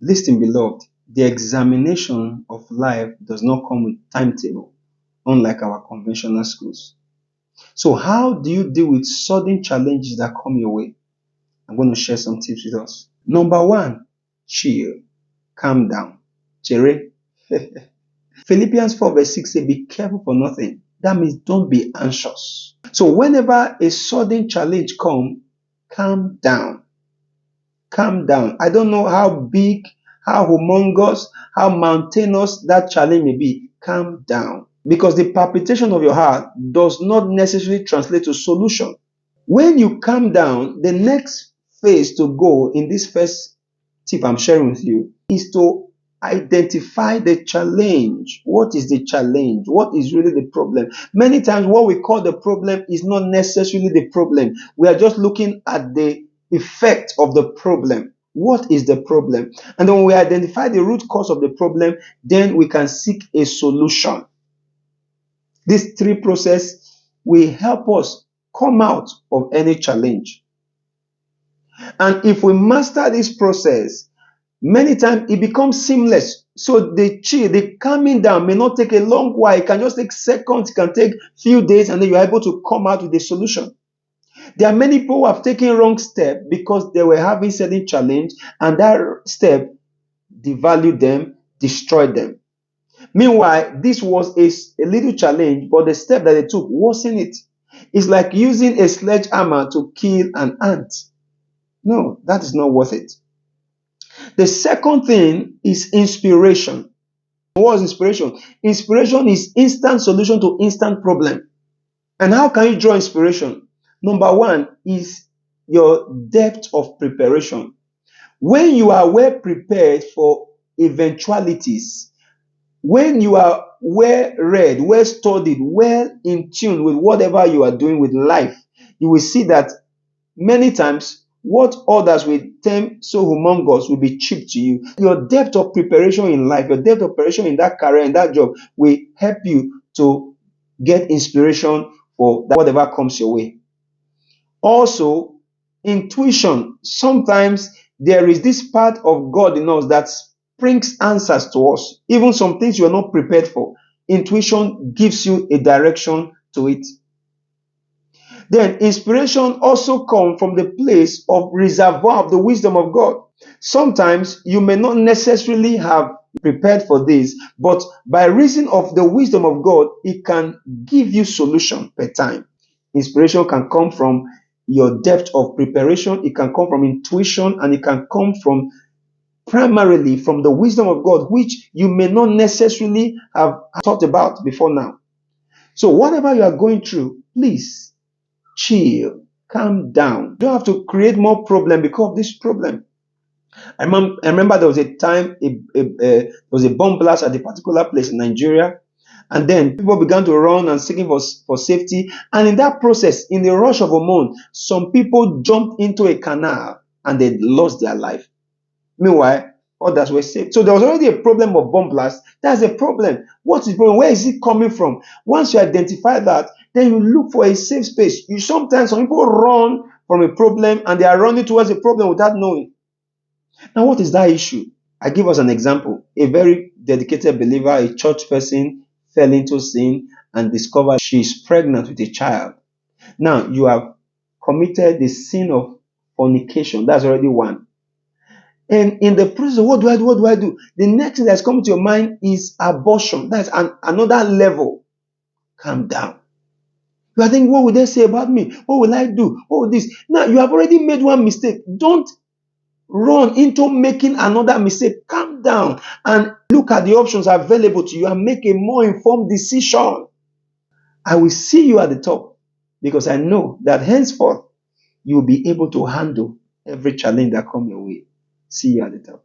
Listen, beloved, the examination of life does not come with timetable, unlike our conventional schools. So, how do you deal with sudden challenges that come your way? I'm going to share some tips with us. Number one, chill, calm down. Chere. Philippians 4 verse 6 says, be careful for nothing. That means don't be anxious. So whenever a sudden challenge comes, calm down. Calm down. I don't know how big, how humongous, how mountainous that challenge may be. Calm down. Because the palpitation of your heart does not necessarily translate to solution. When you calm down, the next phase to go in this first tip I'm sharing with you is to identify the challenge. What is the challenge? What is really the problem? Many times, what we call the problem is not necessarily the problem. We are just looking at the effect of the problem. What is the problem? And then when we identify the root cause of the problem, then we can seek a solution. These three processes will help us come out of any challenge. And if we master this process, many times it becomes seamless. So the chill, the calming down may not take a long while. It can just take seconds, it can take few days, and then you're able to come out with a solution. There are many people who have taken wrong step because they were having certain challenge, and that step devalued them, destroyed them. Meanwhile, this was a little challenge, but the step that they took wasn't it. It's like using a sledgehammer to kill an ant. No, that is not worth it. The second thing is inspiration. What is inspiration? Inspiration is instant solution to instant problem. And how can you draw inspiration? Number one is your depth of preparation. When you are well prepared for eventualities, when you are well read, well studied, well in tune with whatever you are doing with life, you will see that many times what others will term so humongous will be cheap to you. Your depth of preparation in life, your depth of preparation in that career, in that job, will help you to get inspiration for whatever comes your way. Also, intuition. Sometimes there is this part of God in us that brings answers to us, even some things you are not prepared for. Intuition gives you a direction to it. Then inspiration also comes from the place of reservoir of the wisdom of God. Sometimes you may not necessarily have prepared for this, but by reason of the wisdom of God, it can give you solution per time. Inspiration can come from your depth of preparation, it can come from intuition, and it can come from primarily from the wisdom of God, which you may not necessarily have thought about before now. So whatever you are going through, please chill, calm down. You don't have to create more problem because of this problem. I remember there was a time there was a bomb blast at a particular place in Nigeria, and then people began to run and seeking for safety. And in that process, in the rush of hormone, some people jumped into a canal and they lost their life. Meanwhile, others were saved. So there was already a problem of bomb blast. That's a problem. What is the problem? Where is it coming from? Once you identify that, then you look for a safe space. Sometimes some people run from a problem and they are running towards a problem without knowing. Now, what is that issue? I give us an example. A very dedicated believer, a church person, fell into sin and discovered she is pregnant with a child. Now, you have committed the sin of fornication. That's already one. And in the process, what do I do? What do I do? The next thing that's coming to your mind is abortion. That's another level. Calm down. You are thinking, what will they say about me? What will I do? What will this? Now, you have already made one mistake. Don't run into making another mistake. Calm down and look at the options available to you and make a more informed decision. I will see you at the top because I know that henceforth you will be able to handle every challenge that comes your way. See you at the top.